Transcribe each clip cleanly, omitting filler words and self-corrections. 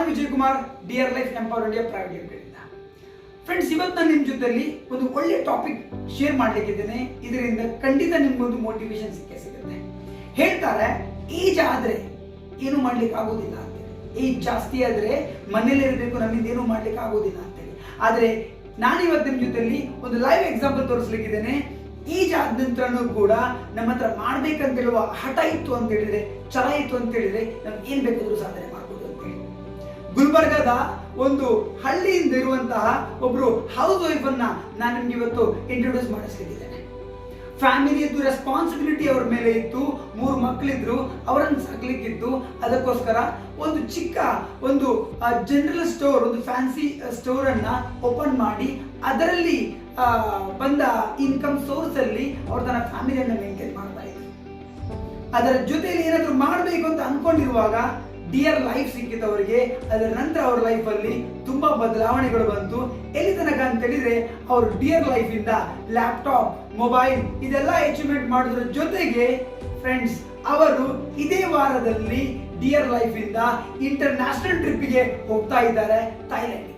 ನಾನು Vijay Kumar, dear life empower India private limited ಇಂದ. Friends, ಇವತ್ತು ನಾನು ನಿಮ್ಮ ಜೊತೆಲಿ ಒಂದು ಒಳ್ಳೆ ಟಾಪಿಕ್ ಶೇರ್ ಮಾಡ್ಲಿಕ್ಕಿದ್ದೇನೆ. ಇದರಿಂದ ಖಂಡಿತ ನಿಮ್ಗೊಂದು ಮೋಟಿವೇಶನ್ ಸಿಗುತ್ತೆ. ಹೇಳ್ತಾರೆ ಏಜ್ ಆದ್ರೆ ಏನು ಮಾಡ್ಲಿಕ್ಕೆ ಆಗೋದಿಲ್ಲ ಅಂತೇಳಿ, ಏಜ್ ಜಾಸ್ತಿ ಆದ್ರೆ ಮನೇಲಿ ಇರಬೇಕು, ನಮ್ಮಿಂದ ಏನು ಮಾಡ್ಲಿಕ್ಕೆ ಆಗೋದಿಲ್ಲ ಅಂತೇಳಿ. ಆದ್ರೆ ನಾನು ಇವತ್ತು ನಿಮ್ಮ ಜೊತೆಲಿ ಒಂದು ಲೈವ್ ಎಕ್ಸಾಂಪಲ್ ತೋರಿಸ್ಲಿಕ್ಕಿದ್ದೇನೆ. ಏಜ್ ಆದ ನಂತರನೂ ಕೂಡ ನಮ್ಮ ಹತ್ರ ಮಾಡ್ಬೇಕಂತ ಹೇಳುವ ಹಠ ಇತ್ತು ಅಂತ ಹೇಳಿದ್ರೆ, ಛಲ ಇತ್ತು ಅಂತ ಹೇಳಿದ್ರೆ, ನಮ್ಗೆ ಏನ್ ಬೇಕಾದ್ರೂ ಸಾಧನೆ ಮಾಡ್ಬೋದು ಅಂತ ಹೇಳಿ. ಗುಲ್ಬರ್ಗದ ಒಂದು ಹಳ್ಳಿಯಿಂದ ಇರುವಂತಹ ಒಬ್ರು ಹೌಸ್ ವೈಫ್ ಅನ್ನ ನಾನು ನಿಮ್ಗೆ ಇವತ್ತು ಇಂಟ್ರೊಡ್ಯೂಸ್ ಮಾಡಿಸ್ಲಿಕ್ಕಿದ್ದೇನೆ. ಫ್ಯಾಮಿಲಿಯದ್ದು ರೆಸ್ಪಾನ್ಸಿಬಿಲಿಟಿ ಅವ್ರ ಮೇಲೆ ಇತ್ತು, 3 ಮಕ್ಕಳಿದ್ರು, ಅವರನ್ನು ಸಾಕ್ಲಿಕ್ಕಿತ್ತು. ಅದಕ್ಕೋಸ್ಕರ ಒಂದು ಚಿಕ್ಕ ಒಂದು ಜನರಲ್ ಸ್ಟೋರ್, ಒಂದು ಫ್ಯಾನ್ಸಿ ಸ್ಟೋರ್ ಅನ್ನ ಓಪನ್ ಮಾಡಿ ಅದರಲ್ಲಿ ಬಂದ ಇನ್ಕಮ್ ಸೋರ್ಸ್ ಅಲ್ಲಿ ಅವ್ರ ತನ್ನ ಫ್ಯಾಮಿಲಿಯನ್ನ ಮೇಂಟೈನ್ ಮಾಡ್ತಾ ಇದ್ರು. ಅದರ ಜೊತೆಯಲ್ಲಿ ಏನಾದ್ರು ಮಾಡಬೇಕು ಅಂತ ಅನ್ಕೊಂಡಿರುವಾಗ ಡಿಯರ್ ಲೈಫ್ ಸಿಕ್ಕಿತ್ತು ಅವರಿಗೆ. ಅದರ ನಂತರ ಅವ್ರ ಲೈಫ್ ಅಲ್ಲಿ ತುಂಬಾ ಬದಲಾವಣೆಗಳು ಬಂತು. ಎಲ್ಲಿ ತನಕ ಅಂತ ಹೇಳಿದ್ರೆ, ಅವರು ಡಿಯರ್ ಲೈಫ್ ಇಂದ ಲ್ಯಾಪ್ಟಾಪ್, ಮೊಬೈಲ್ ಇದೆಲ್ಲ ಅಚೀವ್ಮೆಂಟ್ ಮಾಡೋದ್ರ ಜೊತೆಗೆ ಫ್ರೆಂಡ್ಸ್, ಅವರು ಇದೇ ವಾರದಲ್ಲಿ ಡಿಯರ್ ಲೈಫ್ ಇಂದ ಇಂಟರ್ನ್ಯಾಷನಲ್ ಟ್ರಿಪ್ಗೆ ಹೋಗ್ತಾ ಇದ್ದಾರೆ, ಥೈಲ್ಯಾಂಡ್ಗೆ.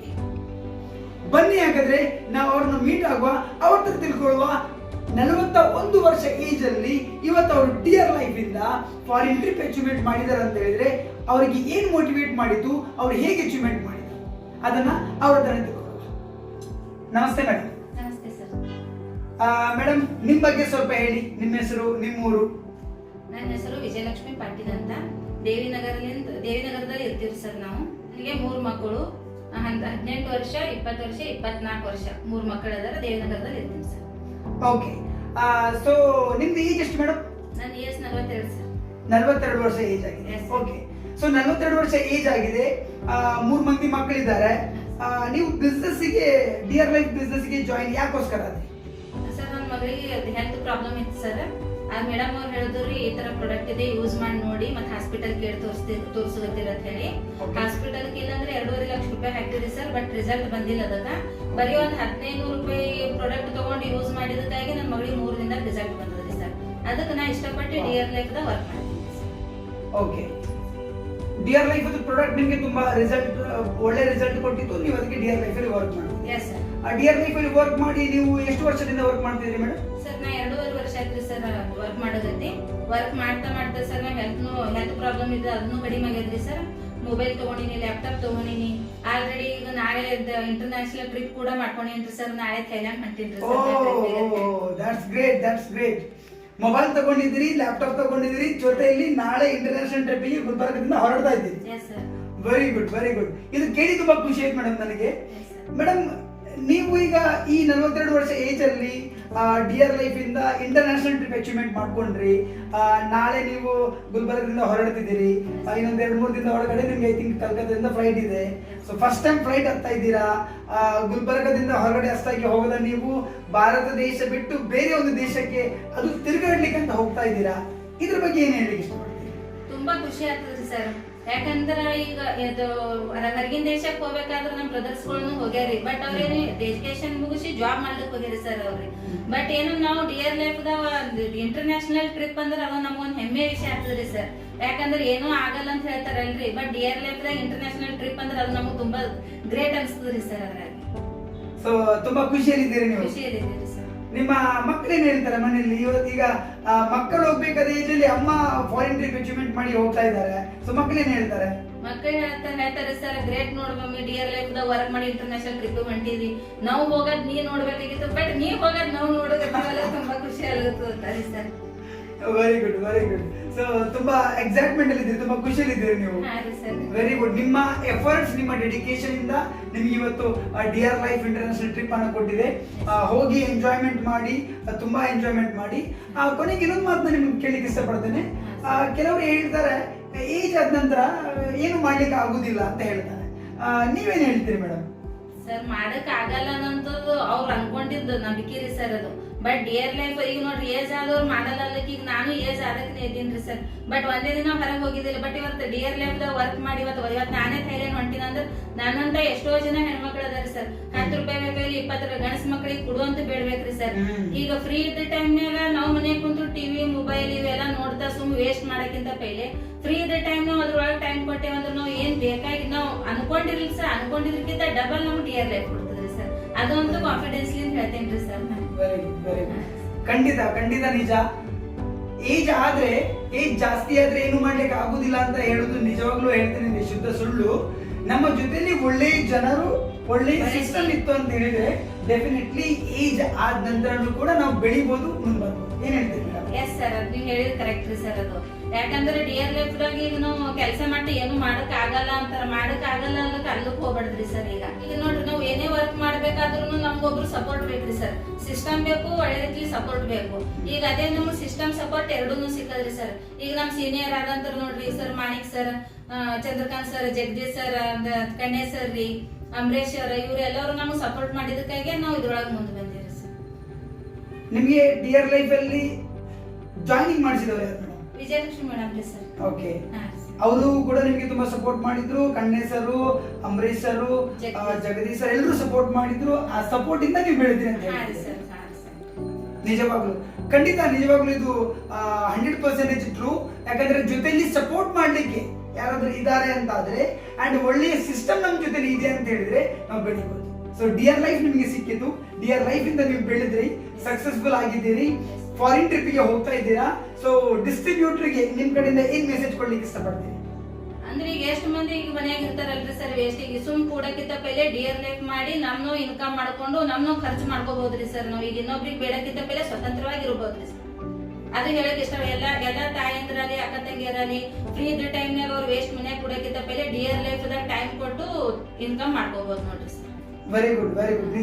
ಬನ್ನಿ, ಹಾಗಾದ್ರೆ ನಾವು ಅವ್ರನ್ನ ಮೀಟ್ ಆಗುವ, ಅವ್ರ ಹತ್ರ ತಿಳ್ಕೊಳ್ಳುವ. 41 ವರ್ಷ ಏಜ್ ಅಲ್ಲಿ ಇವತ್ತು ಅವರು ಡಿಯರ್ ಲೈಫ್ ಇಂದ ಫಾರಿನ್ ಟ್ರಿಪ್ ಅಚೀವ್ಮೆಂಟ್ ಮಾಡಿದ್ದಾರೆ ಅಂತ ಹೇಳಿದ್ರೆ, ಅವರಿಗೆ ಏನ್ ಮೋಟಿವೇಟ್ ಮಾಡಿದ್ದು, ಅವ್ರು ಹೇಗೆ ಅಚೀವ್ಮೆಂಟ್ ಮಾಡಿದ್ರು, ಅದನ್ನ ಅವ್ರ ಹತ್ರ ತಿಳ್ಕೊಳ್ಳುವ. ನಮಸ್ತೆ ಮೇಡಮ್. ನಮಸ್ತೆ ಸರ್. ಮೇಡಮ್, ನಿಮ್ ಬಗ್ಗೆ ಸ್ವಲ್ಪ ಹೇಳಿ. ನಿಮ್ಮ ಹೆಸರು, ನಿಮ್ಮೂರು? ನನ್ನ ಹೆಸರು ವಿಜಯಲಕ್ಷ್ಮಿ ಪಾಟೀಲ್ ಅಂತ. ದೇವಿನಗರದಲ್ಲಿ ಇರ್ತೀವಿ ಸರ್ ನಾವು. ನನಗೆ 3 ಮಕ್ಕಳು, 18 ವರ್ಷ, 20 ವರ್ಷ, 24 ವರ್ಷ 3 ಮಕ್ಕಳು ಅದಾರ. ದೇವಿನಗರದಲ್ಲಿ ಇರ್ತೀನಿ ಸರ್. ಓಕೆ. ಸೊ ನಿಮ್ದು ಏಜ್ ಎಷ್ಟು ಮೇಡಮ್? ನನ್ನ ಏಜ್ 42 ಸರ್. 42 ವರ್ಷ ಏಜ್ ಆಗಿದೆ. ಓಕೆ. ಸೊ 42 ವರ್ಷ ಏಜ್ ಆಗಿದೆ, 3 ಮಂದಿ ಮಕ್ಕಳಿದ್ದಾರೆ. ನೀವು ಬಿಸ್ನೆಸ್ಗೆ, ಡಿಯರ್ ಲೈಫ್ ಬಿಸ್ನೆಸ್ಗೆ ಜಾಯಿನ್ ಯಾಕೋಸ್ಕರ ಆದ್ರಿ? ಸರ್, ನನ್ನ ಮಗಳಿಗೆ ಹೆಲ್ತ್ ಪ್ರಾಬ್ಲಮ್ ಇತ್ತು ಸರ್. ಆ ಮೇಡಮ್ ಅವ್ರು ಹೇಳಿದ್ರಿ, ಈ ತರ ಪ್ರಾಡಕ್ಟ್ ಇದೆ, ಯೂಸ್ ಮಾಡಿ ನೋಡಿ, ಮತ್ತೆ ಹಾಸ್ಪಿಟಲ್ ಕೇಳಿ ತೋರಿಸ್ತೀರ ಅಂತ ಹೇಳಿ. ಹಾಸ್ಪಿಟಲ್ ಇಲ್ಲಂದ್ರೆ 2.5 ಲಕ್ಷ ರೂಪಾಯಿ ಹಾಕಿದ್ರಿ ಸರ್. ಬಟ್ ರಿಸಲ್ಟ್ ಬಂದಿಲ್ಲ. ಅದಕ್ಕ ಬರೀ ಒಂದು 1500 ರೂಪಾಯಿ ಪ್ರಾಡಕ್ಟ್ ತಗೊಂಡು ಯೂಸ್ ಮಾಡಿದಕ್ಕಾಗಿ ನನ್ನ ಮಗಳಿಗೆ 3 ದಿನದ ರಿಸಲ್ಟ್ ಬಂದದ್ರಿ ಸರ್. ಅದಕ್ಕೆ ನಾ ಇಷ್ಟಪಟ್ಟು ಡಿಯರ್ ಲೈಫ್ ದ ವರ್ಕ್ ಮಾಡ್ತೀನಿ. ಓಕೆ. ಡಿಯರ್ ಲೈಫ್ ಪ್ರಾಡಕ್ಟ್ ನಿಮಗೆ ತುಂಬಾ ಒಳ್ಳೆ ರಿಸಲ್ಟ್ ಕೊಟ್ಟಿತ್ತು. ನೀವು ಅದಕ್ಕೆ ಡಿಯರ್ ಲೈಫ್ ಅಲ್ಲಿ ವರ್ಕ್ ಮಾಡಿ. Yes sir. ಡಿಯರ್ ಲೈಫ್ ಅಲ್ಲಿ ವರ್ಕ್ ಮಾಡಿ ನೀವು ಎಷ್ಟು ವರ್ಷದಿಂದ ವರ್ಕ್ ಮಾಡ್ತಿದ್ರಿ ಮೇಡಮ್? ಸರ್, ನಾ 2.5 ವರ್ಷ ಆಯ್ತು ಸರ್ ವರ್ಕ್ ಮಾಡೋದೈತಿ. ವರ್ಕ್ ಮಾಡ್ತಾ ಸರ್ ನಾ ಹೆಲ್ತ್ ಪ್ರಾಬ್ಲಮ್ ಇದೆ, ಅದನ್ನು ಕಡಿಮೆ ಆಗೈತ್ರಿ ಸರ್. ಮೊಬೈಲ್ ತಗೊಂಡಿನಿ, ಲ್ಯಾಪ್ಟಾಪ್ ತಗೊಂಡಿನಿ. ಆಲ್ರೆಡಿ ಈಗ ನಾಳೆ ಇಂಟರ್ನ್ಯಾಷನಲ್ ಟ್ರಿಪ್ ಕೂಡ ಮಾಡ್ಕೊಂಡಿನ್ರಿ ಸರ್. ನಾಳೆ ಥೈಲ್ಯಾಂಡ್ ಹೊಂಟಿನ್ರಿ ಸರ್. That's great. ಮೊಬೈಲ್ ತಗೊಂಡಿದ್ದೀರಿ, ಲ್ಯಾಪ್ಟಾಪ್ ತಗೊಂಡಿದ್ದೀರಿ, ಜೊತೆಯಲ್ಲಿ ನಾಳೆ ಇಂಟರ್ನ್ಯಾಷನಲ್ ಟ್ರಿಪ್ಗೆ ಗುಲ್ಬರ್ಗದಿಂದ ಹೊರಡ್ತಾ ಇದ್ದೀರಿ. Yes sir. Very good. ಇದು ಕೇಳಿ ತುಂಬಾ ಖುಷಿ ಆಯ್ತು ಮೇಡಮ್ ನನಗೆ. ಮೇಡಮ್, ನೀವು ಈಗ ಈ 42 ವರ್ಷ ಏಜ್ ಅಲ್ಲಿ ಡಿಯರ್ ಲೈಫ್ ಇಂದ ಇಂಟರ್ನ್ಯಾಷನಲ್ ಟ್ರಿಪ್ ಅಚೀವ್ಮೆಂಟ್ ಮಾಡ್ಕೊಂಡ್ರಿ. ನಾಳೆ ನೀವು ಗುಲ್ಬರ್ಗದಿಂದ ಹೊರಡ್ತಿದ್ದೀರಿ. ಇನ್ನೊಂದು 2-3 ದಿನದ ಒಳಗಡೆ ನಿಮ್ಗೆ ಐ ಥಿಂಕ್ ಕಲ್ಕತ್ತಾದಿಂದ ಫ್ಲೈಟ್ ಇದೆ. ಸೊ ಫಸ್ಟ್ ಟೈಮ್ ಫ್ಲೈಟ್ ಹತ್ತಾ ಇದ್ದೀರಾ. ಗುಲ್ಬರ್ಗದಿಂದ ಹೊರಗಡೆ ಅಷ್ಟಾಗಿ ಹೋಗದ ನೀವು ಭಾರತ ದೇಶ ಬಿಟ್ಟು ಬೇರೆ ಒಂದು ದೇಶಕ್ಕೆ, ಅದು ತಿರುಗಾಡ್ಲಿಕ್ಕೆ ಅಂತ ಹೋಗ್ತಾ ಇದ್ದೀರಾ. ಇದ್ರ ಬಗ್ಗೆ ಏನ್ ಹೇಳಲಿಕ್ಕೆ ಇಷ್ಟಪಡ್ತೀರಿ? ತುಂಬಾ ಖುಷಿ ಆಗ್ತದ್ರಿ ಸರ್. ಯಾಕಂದ್ರ ಈಗ ಇದು ಹೊರಗಿನ ದೇಶಕ್ಕೆ ಹೋಗ್ಬೇಕಾದ್ರೆ ನಮ್ ಬ್ರದರ್ಸ್ ಗಳನ್ನು ಹೋಗ್ಯಾರಿ. ಬಟ್ ಅವ್ರೇನು ಎಜುಕೇಶನ್ ಮುಗಿಸಿ ಜಾಬ್ ಮಾಡ್ಲಿಕ್ಕೆ ಹೋಗ್ಯಾರಿ ಸರ್ ಅವ್ರಿ. ಬಟ್ ಏನು ನಾವು ಡಿಯರ್ ಲೈಫ್ ಇಂಟರ್ನ್ಯಾಷನಲ್ ಟ್ರಿಪ್ ಅಂದ್ರೆ ಅದು ನಮ್ಗೊಂದ್ ಹೆಮ್ಮೆ ವಿಷಯ ಆಗ್ತದ್ರಿ ಸರ್. ಯಾಕಂದ್ರೆ ಏನೂ ಆಗಲ್ಲ ಅಂತ ಹೇಳ್ತಾರಲ್ರಿ. ಬಟ್ ಡಿಯರ್ ಲೈಫ್ ದಾಗ ಇಂಟರ್ನ್ಯಾಷನಲ್ ಟ್ರಿಪ್ ಅಂದ್ರೆ ಅದು ನಮ್ಗೆ ತುಂಬಾ ಗ್ರೇಟ್ ಅನ್ಸ್ತದ್ರಿ ಸರ್. ಅದ್ರಾಗ ಸೊ ತುಂಬಾ ಖುಷಿಯಲ್ಲಿದ್ದೀರಿ ನೀವು? ಖುಷಿಯಲ್ಲಿದ್ದೀರಿ ಸರ್. ನಿಮ್ಮ ಮಕ್ಕಳೇನ್ ಹೇಳ್ತಾರೆ ಮನೆಯಲ್ಲಿ? ಇವತ್ತೀಗ ಮಕ್ಕಳು ಹೋಗ್ಬೇಕಾದ ಏಜಲ್ಲಿ ಅಮ್ಮ ಫಾರಿನ್ ಟ್ರಿಪ್ ಅಚೀವ್ಮೆಂಟ್ ಮಾಡಿ ಹೋಗ್ತಾ ಇದ್ದಾರೆ. ಸೊ ಮಕ್ಕಳೇನ್ ಹೇಳ್ತಾರೆ? ಮಕ್ಕಳು ಹೇಳ್ತಾರೆ ಸರ್, ಗ್ರೇಟ್ ನೋಡ್ ಮಮ್ಮಿ, ಡಿಯರ್ ಲೈಫ್ ದಾಗ ವರ್ಕ್ ಮಾಡಿ ಇಂಟರ್ನ್ಯಾಷನಲ್ ಟ್ರಿಪ್ ಹೊಂಟಿದ್ವಿ. ನಾವು ಹೋಗೋದ್ ನೀ ನೋಡ್ಬೇಕಾಗಿತ್ತು, ಬಟ್ ನೀವ್ ಹೋಗೋದ್ ನಾವು ನೋಡೋದಕ್ಕಾಗಲ್ಲ. ತುಂಬಾ ಖುಷಿ ಆಗುತ್ತೆ ಸರ್. Very good. ಸೊ ತುಂಬಾ ಎಕ್ಸೈಟ್ಮೆಂಟ್ ಅಲ್ಲಿ ಇದ್ದೀರಿ, ತುಂಬಾ ಖುಷಿಯಲ್ಲಿ ಇದ್ದೀರಿ ನೀವು. Very good. ನಿಮ್ಮ ಎಫರ್ಟ್ಸ್, ನಿಮ್ಮ ಡೆಡಿಕೇಶನ್ ಇಂದ ನಿಮ್ಗೆ ಇವತ್ತು ಡಿಯರ್ ಲೈಫ್ ಇಂಟರ್ನ್ಯಾಷನಲ್ ಟ್ರಿಪ್ ಅನ್ನು ಕೊಟ್ಟಿದೆ. ಹೋಗಿ ಎಂಜಾಯ್ಮೆಂಟ್ ಮಾಡಿ, ತುಂಬಾ ಎಂಜಾಯ್ಮೆಂಟ್ ಮಾಡಿ. ಕೊನೆಗೆ ಇನ್ನೊಂದು ಮಾತನ್ನ ನಿಮ್ಗೆ ಕೇಳಲಿಕ್ಕೆ ಇಷ್ಟಪಡ್ತೇನೆ. ಕೆಲವರು ಹೇಳ್ತಾರೆ ಏಜ್ ಆದ ನಂತರ ಏನು ಮಾಡ್ಲಿಕ್ಕೆ ಆಗುದಿಲ್ಲ ಅಂತ ಹೇಳ್ತಾರೆ. ನೀವೇನ್ ಹೇಳ್ತೀರಿ ಮೇಡಮ್? ಸರ್, ಮಾಡಕ್ ಆಗಲ್ಲ ಅನ್ನೋದು ಅವ್ರು ಅನ್ಕೊಂಡಿದ್ದು ನಂಬಿಕೆ ರೀ ಸರ್ ಅದು. ಬಟ್ ಡಿಯರ್ ಲೈಫ್ ಈಗ ನೋಡ್ರಿ, ಏಜ್ ಆದವ್ರು ಮಾಡಲ್ಲ. ಈಗ ನಾನು ಏಜ್ ಆದಕ್ಕೆ ಇದೀನಿ ಸರ್. ಬಟ್ ಒಂದೇ ದಿನ ಹೊರಗೆ ಹೋಗಿದ್ದಿಲ್ಲ. ಬಟ್ ಇವತ್ತು ಡಿಯರ್ ಲೈಫ್ ದಾಗ ವರ್ಕ್ ಮಾಡಿ ಇವತ್ತು ನಾನೇ ಥೈಲ್ಯಾಂಡ್ ಹೊಂಟಿನ ಅಂದ್ರೆ ನನ್ನಂತ ಎಷ್ಟೋ ಜನ ಹೆಣ್ಮಕ್ಳು ಅದಾರ ಸರ್. 10 ರೂಪಾಯಿ ಬೇಕಾಗಿ 20 ರೂಪಾಯಿ ಗಂಡಸ್ ಮಕ್ಳಿಗೆ ಕೊಡುವಂತ ಬೇಡ್ಬೇಕ್ರಿ ಸರ್. ಈಗ ಫ್ರೀ ಇದ್ದ ಟೈಮ್ನಾಗ ನಾವು ಮನೆಗೆ ಕುಂತು ಟಿವಿ, ಮೊಬೈಲ್ ಇವೆಲ್ಲ ನೋಡ್ತಾ ಸುಮ್ ವೇಸ್ಟ್ ಮಾಡಕ್ಕಿಂತ ಪೈಲೆ ಫ್ರೀ ಇದ್ದ ಟೈಮ್ ನಾವು ಅದ್ರೊಳಗೆ ಟೈಮ್ ಕೊಟ್ಟೇವಂದ್ರೆ ನಾವು ಏನ್ ಬೇಕಾಗಿ ನಾವು ಅನ್ಕೊಂಡಿರ್ಲಿ ಸರ್, ಅನ್ಕೊಂಡಿದ್ರಕ್ಕಿಂತ ಡಬಲ್ ನಮ್ಗೆ ಡಿಯರ್ ಲೈಫ್ ಕೊಡ್ತದ್ರಿ ಸರ್. ಅದಂತೂ ಕಾನ್ಫಿಡೆನ್ಸ್ಲಿ ಹೇಳ್ತೇನ್ರಿ ಸರ್ ನಾನು. Very good, very good. ಖಂಡಿತ ಖಂಡಿತ ನಿಜ. ಏಜ್ ಆದ್ರೆ, ಏಜ್ ಜಾಸ್ತಿ ಆದ್ರೆ ಏನು ಮಾಡ್ಲಿಕ್ಕೆ ಆಗುದಿಲ್ಲ ಅಂತ ಹೇಳುದು ನಿಜವಾಗ್ಲೂ ಹೇಳ್ತೀನಿ, ಶುದ್ಧ ಸುಳ್ಳು. ನಮ್ಮ ಜೊತೆಲಿ ಒಳ್ಳೆ ಜನರು, ಒಳ್ಳೆ ಸಿಸ್ಟಮ್ ಇತ್ತು ಅಂತ ಹೇಳಿದ್ರೆ ಡೆಫಿನೆಟ್ಲಿ ಏಜ್ ಆದ ನಂತರನೂ ಕೂಡ ನಾವು ಬೆಳಿಬಹುದು, ಮುಂದೆ ಬರ್ಬೋದು. ಏನ್ ಹೇಳ್ತೀರಿ ಮೇಡಮ್? ಎಸ್ ಸರ್, ಅದ್ ನೀವು ಹೇಳಿದ್ ಕರೆಕ್ಟ್ ರೀ ಸರ್. ಅದು ಯಾಕಂದ್ರೆ ಡಿಯರ್ ಲೈಫ್ ದಾಗ ಈಗ ನಾವು ಕೆಲಸ ಮಾಡಿ ಏನು ಮಾಡಕ್ ಆಗಲ್ಲ ಅಂತಾರ, ಮಾಡಕ್ ಆಗಲ್ಲ ಅನ್ನೋಕೆ ಅಲ್ಲಕ್ ಹೋಗ್ಬಾರ್ದ್ರಿ ಸರ್. ಈಗ ನೋಡ್ರಿ, ನಾವು ಏನೇ ವರ್ಕ್ ಮಾಡ್ಬೇಕಾದ್ರೂ ನಮ್ಗೊಬ್ರು ಸಪೋರ್ಟ್ ಬೇಕ್ರಿ ಸರ್. ಸಿಸ್ಟಮ್ ಬೇಕು, ಒಳ್ಳೆ ರೀತಿ ಸಪೋರ್ಟ್ ಬೇಕು. ಈಗ ಅದೇ ನಮ್ಗೆ ಸಿಸ್ಟಮ್ ಸಪೋರ್ಟ್ ಎರಡೂ ಸಿಕ್ಕದ್ರಿ ಸರ್. ಈಗ ನಮ್ ಸೀನಿಯರ್ ಆದಂತರ ನೋಡ್ರಿ sir, Manik sir, Chandrakant sir, Jagadish sir, Kanne sir ರೀ, ಅಂಬರೀಶ್ ಅವ್ರ, ಇವರೆಲ್ಲರೂ ನಮ್ಗೆ ಸಪೋರ್ಟ್ ಮಾಡಿದಕ್ಕಾಗೆ ನಾವು ಇದ್ರೊಳಗೆ ಮುಂದೆ ಬಂದಿರಿ ಸರ್. ನಿಮ್ಗೆ ಡಿಯರ್ ಲೈಫ್ ಅಲ್ಲಿ ಜಾಯಿನಿಂಗ್ ಮಾಡಿಸಿದವರು ಯಾರು ಮೇಡಮ್? ವಿಜಯಲಕ್ಷ್ಮಿ ಮೇಡಮ್ ರೀ ಸರ್. ಓಕೆ, ಅವರು ಕೂಡ ನಿಮ್ಗೆ ತುಂಬಾ ಸಪೋರ್ಟ್ ಮಾಡಿದ್ರು. ಕಣ್ಣೆ sir, Ambareesh sir, Jagadish sir ಎಲ್ಲರೂ ಸಪೋರ್ಟ್ ಮಾಡಿದ್ರು. ಆ ಸಪೋರ್ಟ್ ಇಂದ ನೀವು ಬೆಳೆದ್ರಿ ಅಂತ ಹೇಳಿ. ನಿಜವಾಗ್ಲು ಖಂಡಿತ, ನಿಜವಾಗ್ಲು ಇದು 100% ಟ್ರೂ. ಯಾಕಂದ್ರೆ ಜೊತೆಲಿ ಸಪೋರ್ಟ್ ಮಾಡ್ಲಿಕ್ಕೆ ಯಾರಾದ್ರೂ ಇದ್ದಾರೆ ಅಂತ ಆದ್ರೆ ಅಂಡ್ ಒಳ್ಳೆಯ ಸಿಸ್ಟಮ್ ನಮ್ ಜೊತೆಲಿ ಇದೆ ಅಂತ ಹೇಳಿದ್ರೆ ನಾವು ಬೆಳಿಬಹುದು. ಸೊ ಡಿಯರ್ ಲೈಫ್ ನಿಮ್ಗೆ ಸಿಕ್ಕಿತು. ಡಿಯರ್ ಲೈಫ್ ಇಂದ ನೀವು ಬೆಳೆದ್ರಿ, ಸಕ್ಸಸ್ಫುಲ್ ಆಗಿದ್ದೀರಿ, ಫಾರಿನ್ ಟ್ರಿಪ್ ಗೆ ಹೋಗ್ತಾ ಇದ್ದೀರಾ. ಸೊ ಡಿಸ್ಟ್ರಿಬ್ಯೂಟರ್ ಗೆ ನಿಮ್ ಕಡೆಯಿಂದ ಏನ್ ಮೆಸೇಜ್ ಕೊಡ್ಲಿಕ್ಕೆ ಇಷ್ಟಪಡ್ತೀರಿ? ಅಂದ್ರೆ ಈಗ ಎಷ್ಟು ಮಂದಿ ಈಗ ಮನ್ಯಾಗ ಇರ್ತಾರಲ್ರಿ ಸರ್, ವೇಸ್ಟಿಗೆ ಸುಮ್ ಕೂಡಕ್ಕಿಂತ ಪೈಲೆ ಡಿಯರ್ ಲೈಫ್ ಮಾಡಿ ನಮ್ನು ಇನ್ಕಮ್ ಮಾಡ್ಕೊಂಡು ನಮ್ನು ಖರ್ಚು ಮಾಡ್ಕೋಬಹುದ್ರಿ ಸರ್. ನಾವು ಈಗ ಇನ್ನೊಬ್ರಿಗೆ ಬೇಡಕ್ಕಿಂತ ಪೈಲೆ ಸ್ವತಂತ್ರವಾಗಿ ಇರಬಹುದ್ರಿ ಸರ್. ಅದು ಹೇಳಕ್ ಇಷ್ಟ. ಎಲ್ಲ ತಾಯಂದ್ರಲ್ಲಿ, ಅಕ್ಕ ತಂಗಿಯರಲ್ಲಿ ಫ್ರೀ ಇದ್ದ ಟೈಮ್ನಾಗ ಅವ್ರು ವೇಸ್ಟ್ ಮನ್ಯಾಗ ಕೂಡಕ್ಕಿಂತ ಪೈಲೆ ಡಿಯರ್ ಲೈಫ್ ದಾಗ ಟೈಮ್ ಕೊಟ್ಟು ಇನ್ಕಮ್ ಮಾಡ್ಕೋಬಹುದು ನೋಡ್ರಿ sir. Very good, very good.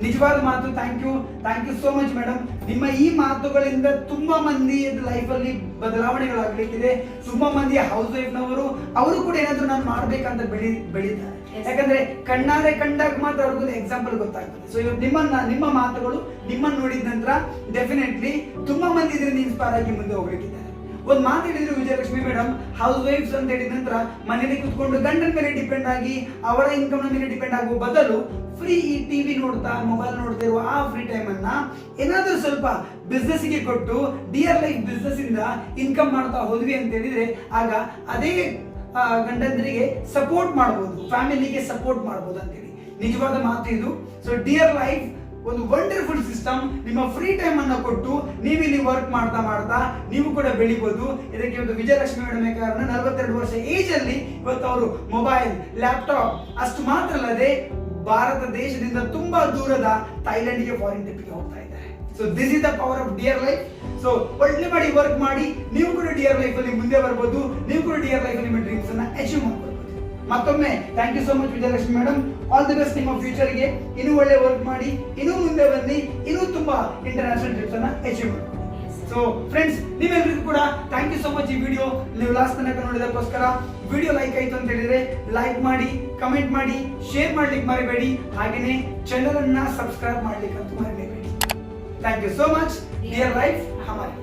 ನಿಜವಾದ ಮಾತು. Thank you so much madam. ನಿಮ್ಮ ಈ ಮಾತುಗಳಿಂದ ತುಂಬಾ ಮಂದಿ ಲೈಫ್ ಅಲ್ಲಿ ಬದಲಾವಣೆಗಳಾಗ್ಲಿಕ್ಕಿದೆ. ತುಂಬಾ ಮಂದಿ ಹೌಸ್ ವೈಫ್ ನವರು ಅವರು ಕೂಡ ಏನಾದ್ರು ನಾನು ಮಾಡ್ಬೇಕಂತ ಬೆಳೀತಾರೆ. ಯಾಕಂದ್ರೆ ಕಣ್ಣಾರೆ ಕಂಡಾಗ ಮಾತ್ರ ಅವ್ರಿಗೊಂದು ಎಕ್ಸಾಂಪಲ್ ಗೊತ್ತಾಗ್ತದೆ. ಸೊ ಇವತ್ತು ನಿಮ್ಮ ಮಾತುಗಳು ನಿಮ್ಮನ್ನ ನೋಡಿದ ನಂತರ ಡೆಫಿನೆಟ್ಲಿ ತುಂಬಾ ಮಂದಿ ಇದರಿಂದ ಇನ್ಸ್ಪೈರ್ ಆಗಿ ಮುಂದೆ ಹೋಗ್ಬೇಕಿದ್ದಾರೆ. ಒಂದ್ ಮಾತು ಹೇಳಿದ್ರು ವಿಜಯಲಕ್ಷ್ಮಿ ಮೇಡಮ್, ಹೌಸ್ ವೈಫ್ಸ್ ಅಂತ ಹೇಳಿದ ನಂತರ ಮನೇಲಿ ಕುತ್ಕೊಂಡು ಗಂಡನ ಮೇಲೆ ಡಿಪೆಂಡ್ ಆಗಿ ಅವರ ಇನ್ಕಮ್ ಮೇಲೆ ಡಿಪೆಂಡ್ ಆಗುವ ಬದಲು ಫ್ರೀ ಈ ಟಿವಿ ನೋಡ್ತಾ, ಮೊಬೈಲ್ ನೋಡ್ತಾ ಇರುವ ಆ ಫ್ರೀ ಟೈಮ್ ಅನ್ನ ಏನಾದ್ರೂ ಸ್ವಲ್ಪ ಬಿಸ್ನೆಸ್ ಗೆ ಕೊಟ್ಟು ಡಿಯರ್ ಲೈಫ್ ಬಿಸ್ನೆಸ್ ಇಂದ ಇನ್ಕಮ್ ಮಾಡ್ತಾ ಹೋದ್ವಿ ಅಂತ ಹೇಳಿದ್ರೆ ಆಗ ಅದೇ ಗಂಡಂದರಿಗೆ ಸಪೋರ್ಟ್ ಮಾಡಬಹುದು, ಫ್ಯಾಮಿಲಿಗೆ ಸಪೋರ್ಟ್ ಮಾಡಬಹುದು ಅಂತೇಳಿ ನಿಜವಾದ ಮಾತು ಇದು. ಸೊ ಡಿಯರ್ ಲೈಫ್ ಒಂದು ವಂಡರ್ಫುಲ್ ಸಿಸ್ಟಮ್. ನಿಮ್ಮ ಫ್ರೀ ಟೈಮ್ ಅನ್ನ ಕೊಟ್ಟು ನೀವಿಲ್ಲಿ ವರ್ಕ್ ಮಾಡ್ತಾ ನೀವು ಕೂಡ ಬೆಳಿಬಹುದು. ಇದಕ್ಕೆ ಒಂದು ವಿಜಯಲಕ್ಷ್ಮಿ ಮೇಡಮ್ ಕಾರಣ. 42 ವರ್ಷ ಏಜ್ ಅಲ್ಲಿ ಇವತ್ತು ಅವರು ಮೊಬೈಲ್, ಲ್ಯಾಪ್ಟಾಪ್ ಅಷ್ಟು ಮಾತ್ರ ಅಲ್ಲದೆ ಭಾರತ ದೇಶದಿಂದ ತುಂಬಾ ದೂರದ ಥೈಲ್ಯಾಂಡ್ಗೆ ಫಾರಿನ್ ಟ್ರಿಪ್ಗೆ ಹೋಗ್ತಾ ಇದ್ದಾರೆ. So this is the power of dear life. So ಒಳ್ಳೆ ಮಾಡಿ ವರ್ಕ್ ಮಾಡಿ ನೀವು ಕೂಡ ಡಿಯರ್ ಲೈಫ್ ಅಲ್ಲಿ ಮುಂದೆ ಬರ್ಬೋದು. ನೀವು ಕೂಡ ಡಿಯರ್ ಲೈಫ್ ಅಲ್ಲಿ ನಿಮ್ಮ ಡ್ರೀಮ್ಸ್ ಅನ್ನ ಅಚೀವ್ ಮಾಡ್ಬೋದು. ಮತ್ತೊಮ್ಮೆ thank you so much Vijayalakshmi madam. All the best ನಿಮ್ಮ ಫ್ಯೂಚರ್ ಗೆ. ಇನ್ನೂ ಒಳ್ಳೆ ವರ್ಕ್ ಮಾಡಿ, ಇನ್ನೂ ಮುಂದೆ ಬನ್ನಿ, ಇನ್ನೂ ತುಂಬಾ ಇಂಟರ್ನ್ಯಾಷನಲ್ ಟ್ರಿಪ್ಸ್ ಅನ್ನ ಅಚೀವ್ ಮಾಡಿ. ಸೊ ಫ್ರೆಂಡ್ಸ್, ನೀವೆಲ್ಲರಿಗೂ ಕೂಡ ಥ್ಯಾಂಕ್ ಯು ಸೋ ಮಚ್. ಈ ವಿಡಿಯೋ ನೀವು ಲಾಸ್ಟ್ ತನಕ ನೋಡಿದಕ್ಕೋಸ್ಕರ. ವಿಡಿಯೋ ಲೈಕ್ ಆಯ್ತು ಅಂತ ಹೇಳಿದ್ರೆ ಲೈಕ್ ಮಾಡಿ, ಕಮೆಂಟ್ ಮಾಡಿ, ಶೇರ್ ಮಾಡ್ಲಿಕ್ಕೆ ಮರಿಬೇಡಿ. ಹಾಗೇನೆ ಚಾನೆಲ್ ಅನ್ನ ಸಬ್ಸ್ಕ್ರೈಬ್ ಮಾಡ್ಲಿಕ್ಕೆ ಅಂತೂ ಮರಿಬೇಡಿ. Thank you so much. Dear life Hamari.